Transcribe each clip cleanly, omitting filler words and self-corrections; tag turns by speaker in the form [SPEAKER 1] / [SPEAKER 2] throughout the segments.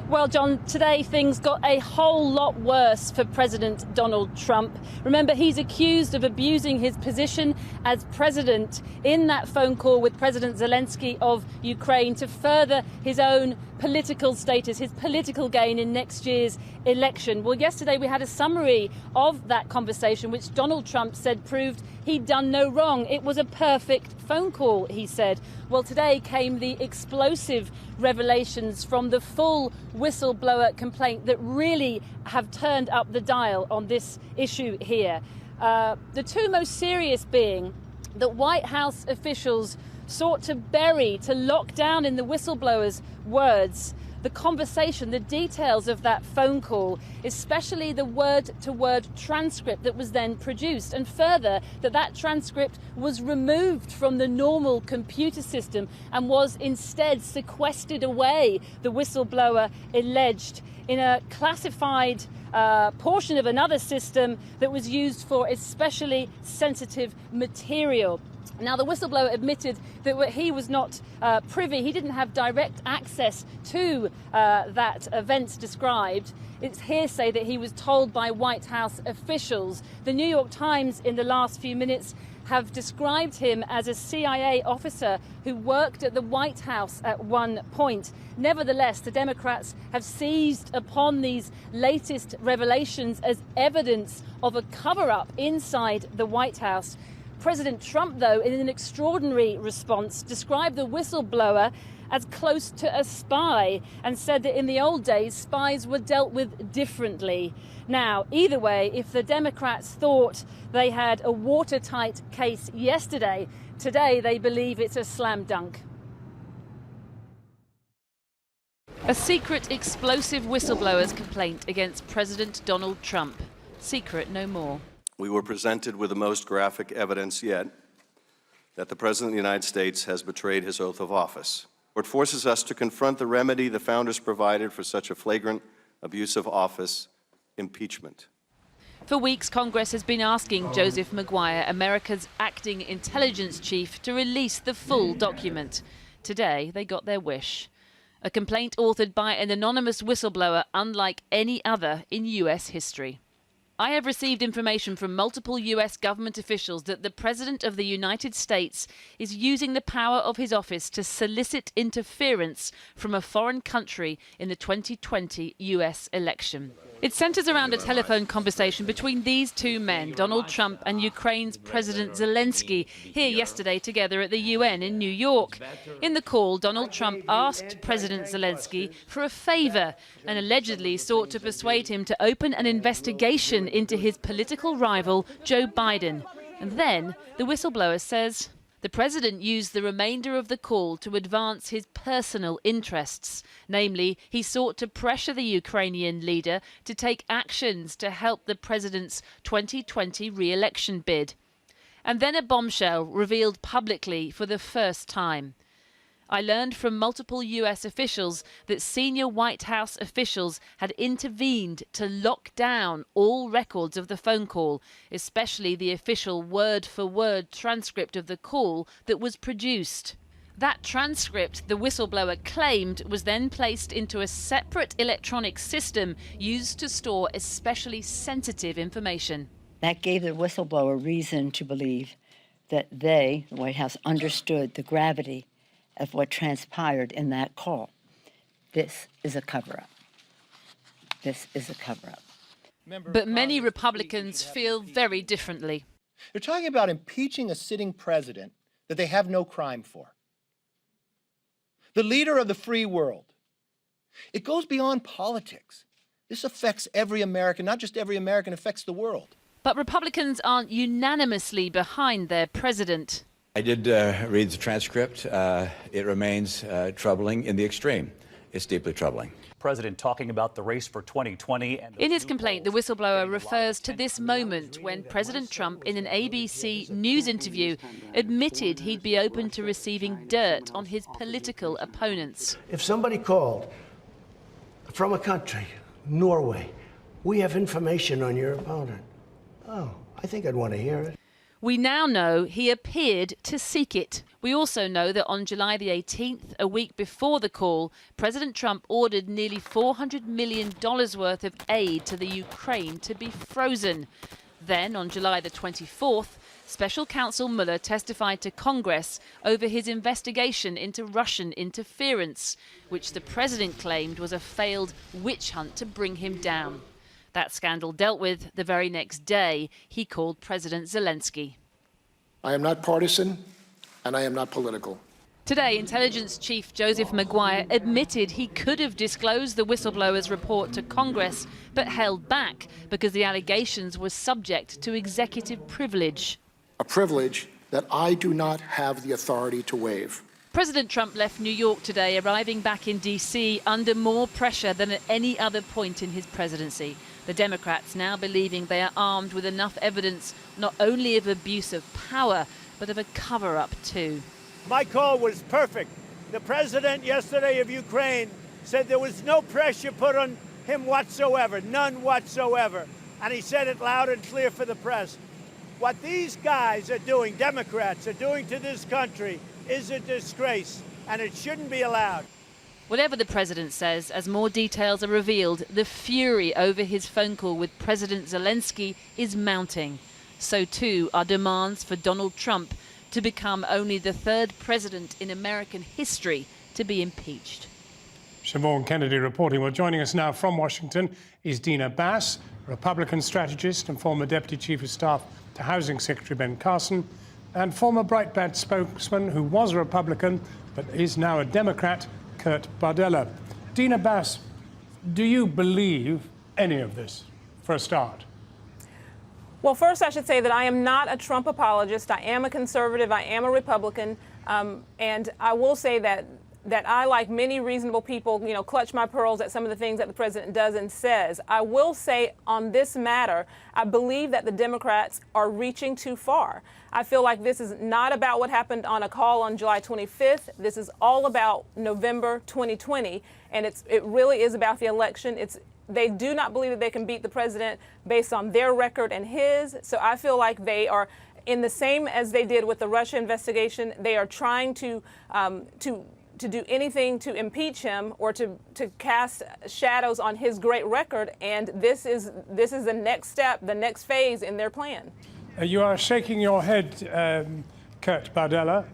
[SPEAKER 1] Well, John, today things got a whole lot worse for President Donald Trump. Remember, he's accused of abusing his position as president in that phone call with President Zelensky of Ukraine to further his own political status, his political gain in next year's election. Well, yesterday we had a summary of that conversation, which Donald Trump said proved he'd done no wrong. It was a perfect phone call, he said. Well, today came the explosive revelations from the full whistleblower complaint that really have turned up the dial on this issue here. The two most serious being that White House officials sought to bury, to lock down in the whistleblower's words, the conversation, the details of that phone call, especially the word-to-word transcript that was then produced, and further that transcript was removed from the normal computer system and was instead sequestered away, the whistleblower alleged, in a classified portion of another system that was used for especially sensitive material. Now, the whistleblower admitted that he was not privy, he didn't have direct access to that event described. It's hearsay that he was told by White House officials. The New York Times, in the last few minutes, have described him as a CIA officer who worked at the White House at one point. Nevertheless, the Democrats have seized upon these latest revelations as evidence of a cover-up inside the White House. President Trump, though, in an extraordinary response, described the whistleblower as close to a spy and said that in the old days, spies were dealt with differently. Now, either way, if the Democrats thought they had a watertight case yesterday, today they believe it's a slam dunk. A secret explosive whistleblower's complaint against President Donald Trump. Secret no more.
[SPEAKER 2] We were presented with the most graphic evidence yet that the President of the United States has betrayed his oath of office. It forces us to confront the remedy the founders provided for such a flagrant abuse of office: impeachment.
[SPEAKER 1] For weeks, Congress has been asking Joseph Maguire, America's acting intelligence chief, to release the full document. Today, they got their wish. A complaint authored by an anonymous whistleblower unlike any other in U.S. history. I have received information from multiple U.S. government officials that the President of the United States is using the power of his office to solicit interference from a foreign country in the 2020 U.S. election. It centres around a telephone conversation between these two men, Donald Trump and Ukraine's President Zelensky, here yesterday together at the UN in New York. In the call, Donald Trump asked President Zelensky for a favour and allegedly sought to persuade him to open an investigation into his political rival, Joe Biden. And then the whistleblower says the president used the remainder of the call to advance his personal interests. Namely, he sought to pressure the Ukrainian leader to take actions to help the president's 2020 re-election bid. And then a bombshell revealed publicly for the first time. I learned from multiple US officials that senior White House officials had intervened to lock down all records of the phone call, especially the official word-for-word transcript of the call that was produced. That transcript, the whistleblower claimed, was then placed into a separate electronic system used to store especially sensitive information.
[SPEAKER 3] That gave the whistleblower reason to believe that they, the White House, understood the gravity of what transpired in that call. This is a cover-up. This is a cover-up.
[SPEAKER 1] But many Republicans feel very differently.
[SPEAKER 4] They're talking about impeaching a sitting president that they have no crime for. The leader of the free world. It goes beyond politics. This affects every American, not just every American, it affects the world.
[SPEAKER 1] But Republicans aren't unanimously behind their president.
[SPEAKER 5] I did read the transcript. It remains troubling in the extreme. It's deeply troubling.
[SPEAKER 6] President talking about the race for 2020.
[SPEAKER 1] In his complaint, the whistleblower refers to this moment when President Trump, in an ABC News interview, admitted he'd be open to receiving dirt on his political opponents.
[SPEAKER 7] If somebody called from a country, Norway, we have information on your opponent. Oh, I think I'd want to hear it.
[SPEAKER 1] We now know he appeared to seek it. We also know that on July the 18th, a week before the call, President Trump ordered nearly $400 million worth of aid to the Ukraine to be frozen. Then, on July the 24th, Special Counsel Mueller testified to Congress over his investigation into Russian interference, which the president claimed was a failed witch hunt to bring him down. That scandal dealt with the very next day. He called President Zelensky.
[SPEAKER 8] I am not partisan, and I am not political.
[SPEAKER 1] Today, Intelligence Chief Joseph Maguire admitted he could have disclosed the whistleblower's report to Congress, but held back because the allegations were subject to executive privilege.
[SPEAKER 8] A privilege that I do not have the authority to waive.
[SPEAKER 1] President Trump left New York today, arriving back in D.C. under more pressure than at any other point in his presidency. The Democrats now believing they are armed with enough evidence not only of abuse of power, but of a cover-up too.
[SPEAKER 9] My call was perfect. The president yesterday of Ukraine said there was no pressure put on him whatsoever, none whatsoever. And he said it loud and clear for the press. What these guys are doing, Democrats are doing to this country, is a disgrace, and it shouldn't be allowed.
[SPEAKER 1] Whatever the president says, as more details are revealed, the fury over his phone call with President Zelensky is mounting. So too are demands for Donald Trump to become only the third president in American history to be impeached.
[SPEAKER 10] Siobhan Kennedy reporting. Well, joining us now from Washington is Dina Bass, Republican strategist and former Deputy Chief of Staff to Housing Secretary Ben Carson, and former Breitbart spokesman who was a Republican but is now a Democrat, Kurt Bardella. Dina Bass, do you believe any of this, for a start?
[SPEAKER 11] Well, first I should say that I am not a Trump apologist. I am a conservative. I am a Republican. And I will say that I, like many reasonable people, clutch my pearls at some of the things that the president does and says. I will say on this matter, I believe that the Democrats are reaching too far. I feel like this is not about what happened on a call on July 25th. This is all about November 2020, and it really is about the election. They do not believe that they can beat the president based on their record and his. So I feel like they are in the same as they did with the Russia investigation. They are trying to do anything to impeach him or to cast shadows on his great record. And this is the next step, the next phase in their plan.
[SPEAKER 10] You are shaking your head, Kurt Bardella.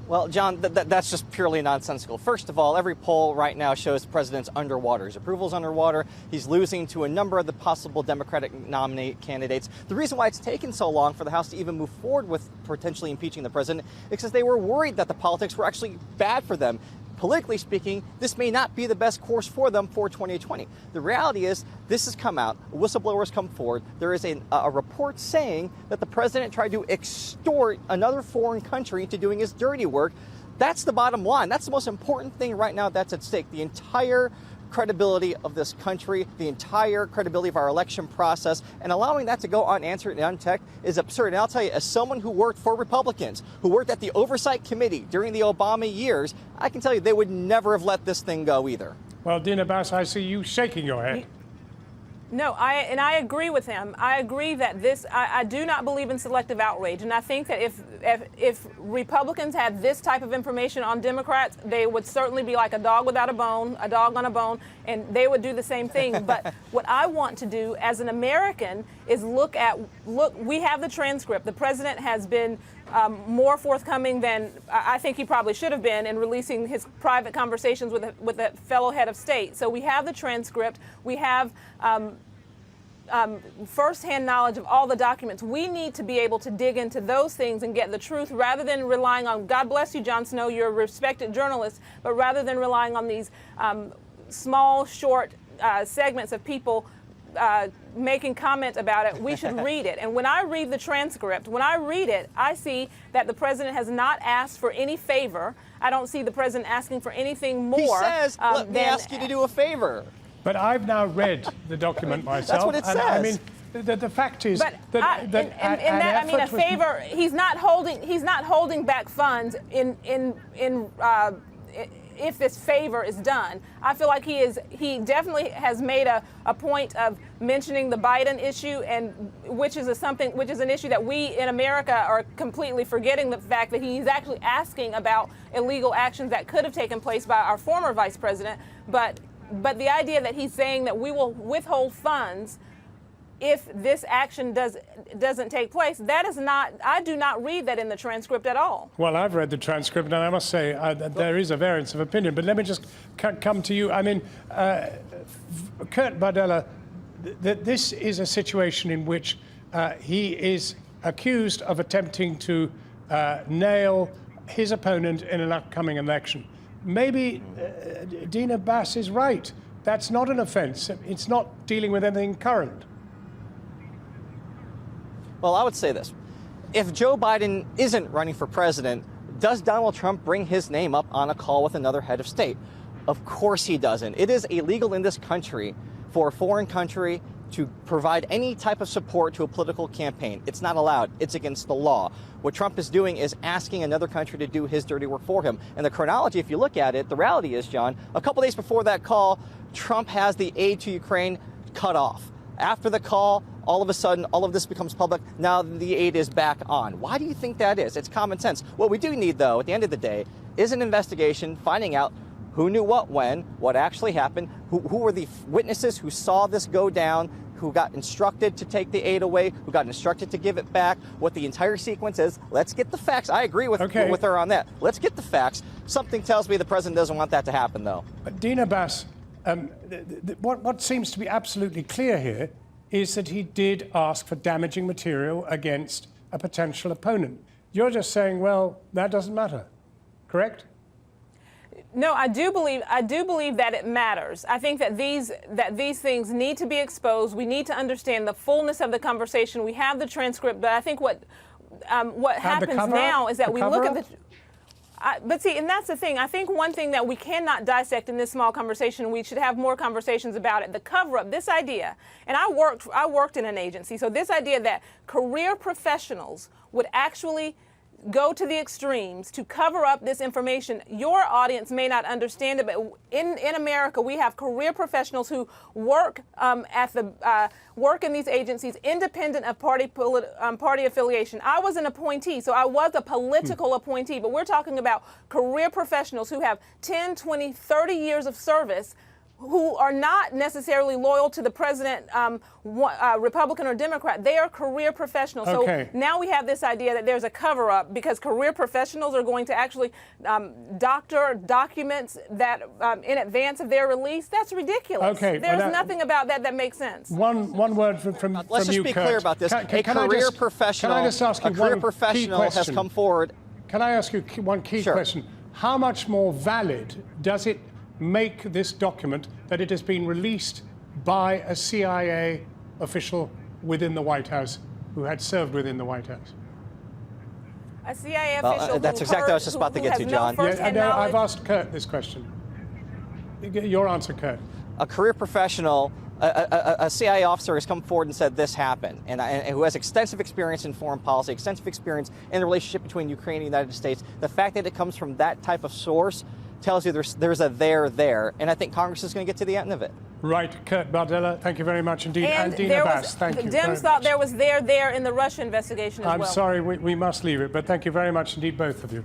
[SPEAKER 12] Well, John, that's just purely nonsensical. First of all, every poll right now shows the president's underwater. His approval's underwater. He's losing to a number of the possible Democratic nominee candidates. The reason why it's taken so long for the House to even move forward with potentially impeaching the president is because they were worried that the politics were actually bad for them. Politically speaking, this may not be the best course for them for 2020. The reality is this has come out. A whistleblower has come forward. There is a report saying that the president tried to extort another foreign country into doing his dirty work. That's the bottom line. That's the most important thing right now that's at stake. The entire credibility of this country, the entire credibility of our election process, and allowing that to go unanswered and unchecked is absurd. And I'll tell you, as someone who worked for Republicans, who worked at the Oversight Committee during the Obama years, I can tell you they would never have let this thing go either.
[SPEAKER 10] Well, Dina Bass, I see you shaking your head.
[SPEAKER 11] No, I agree with him. I agree that I do not believe in selective outrage. And I think that if Republicans had this type of information on Democrats, they would certainly be like a dog without a bone, a dog on a bone, and they would do the same thing. But what I want to do as an American is look, we have the transcript. The president has been more forthcoming than I think he probably should have been in releasing his private conversations with a fellow head of state. So we have the transcript. We have firsthand knowledge of all the documents. We need to be able to dig into those things and get the truth rather than relying on, God bless you, Jon Snow, you're a respected journalist, but rather than relying on these small, short segments of people making comment about it, we should read it. And when I read the transcript, when I read it, I see that the president has not asked for any favor. I don't see the president asking for anything more.
[SPEAKER 12] He says, let me ask you to do a favor.
[SPEAKER 10] But I've now read the document myself.
[SPEAKER 12] That's what it says.
[SPEAKER 10] I mean, the fact is
[SPEAKER 11] a favor. He's not holding back funds if this favor is done. I feel like he definitely has made a point of mentioning the Biden issue, and which is an issue that we in America are completely forgetting, the fact that he's actually asking about illegal actions that could have taken place by our former vice president. But the idea that he's saying that we will withhold funds if this action doesn't take place, that is not, I do not read that in the transcript at all.
[SPEAKER 10] Well, I've read the transcript, and I must say there is a variance of opinion. But let me just come to you. I mean, Kurt Bardella, this is a situation in which he is accused of attempting to nail his opponent in an upcoming election. Maybe Dina Bass is right. That's not an offense. It's not dealing with anything current.
[SPEAKER 12] Well, I would say this. If Joe Biden isn't running for president, does Donald Trump bring his name up on a call with another head of state? Of course he doesn't. It is illegal in this country for a foreign country to provide any type of support to a political campaign. It's not allowed. It's against the law. What Trump is doing is asking another country to do his dirty work for him. And the chronology, if you look at it, the reality is, John, a couple days before that call, Trump has the aid to Ukraine cut off. After the call, all of a sudden, all of this becomes public. Now the aid is back on. Why do you think that is? It's common sense. What we do need, though, at the end of the day, is an investigation finding out who knew what when, what actually happened, who were the witnesses who saw this go down, who got instructed to take the aid away, who got instructed to give it back, what the entire sequence is. Let's get the facts. I agree with her on that. Let's get the facts. Something tells me the president doesn't want that to happen, though.
[SPEAKER 10] Dina Bass, what seems to be absolutely clear here is that he did ask for damaging material against a potential opponent. You're just saying, well, that doesn't matter, correct?
[SPEAKER 11] No, I do believe that it matters. I think that these things need to be exposed. We need to understand the fullness of the conversation. We have the transcript, but I think what happens now is that we look at the. But see, and that's the thing. I think one thing that we cannot dissect in this small conversation, we should have more conversations about it. The cover-up, this idea, and I worked in an agency, so this idea that career professionals would actually go to the extremes to cover up this information. Your audience may not understand it, but in America, we have career professionals who work work in these agencies independent of party affiliation. I was an appointee, so I was a political appointee, but we're talking about career professionals who have 10, 20, 30 years of service, who are not necessarily loyal to the president, Republican or Democrat. They are career professionals.
[SPEAKER 10] Okay.
[SPEAKER 11] So now we have this idea that there's a cover-up because career professionals are going to actually doctor documents that in advance of their release. That's ridiculous.
[SPEAKER 10] Okay.
[SPEAKER 11] There's nothing about that makes sense.
[SPEAKER 10] One word from
[SPEAKER 12] Let's just
[SPEAKER 10] you,
[SPEAKER 12] be
[SPEAKER 10] Kurt.
[SPEAKER 12] clear about this. A career professional has come forward.
[SPEAKER 10] Can I ask you one key question? How much more valid does it make this document that it has been released by a CIA official within the White House who had served within the White House?
[SPEAKER 11] A CIA official.
[SPEAKER 12] That's exactly what I was just about to get to, John.
[SPEAKER 10] I've asked Kurt this question. Your answer, Kurt.
[SPEAKER 12] A career professional, a CIA officer has come forward and said this happened, and who has extensive experience in foreign policy, extensive experience in the relationship between Ukraine and the United States. The fact that it comes from that type of source tells you there's a there, and I think Congress is going to get to the end of it.
[SPEAKER 10] Right, Kurt Bardella, thank you very much indeed. And Dina Bass, thank you.
[SPEAKER 11] The Dems thought there was there in the Russia investigation as well.
[SPEAKER 10] I'm sorry, we must leave it, but thank you very much indeed, both of you.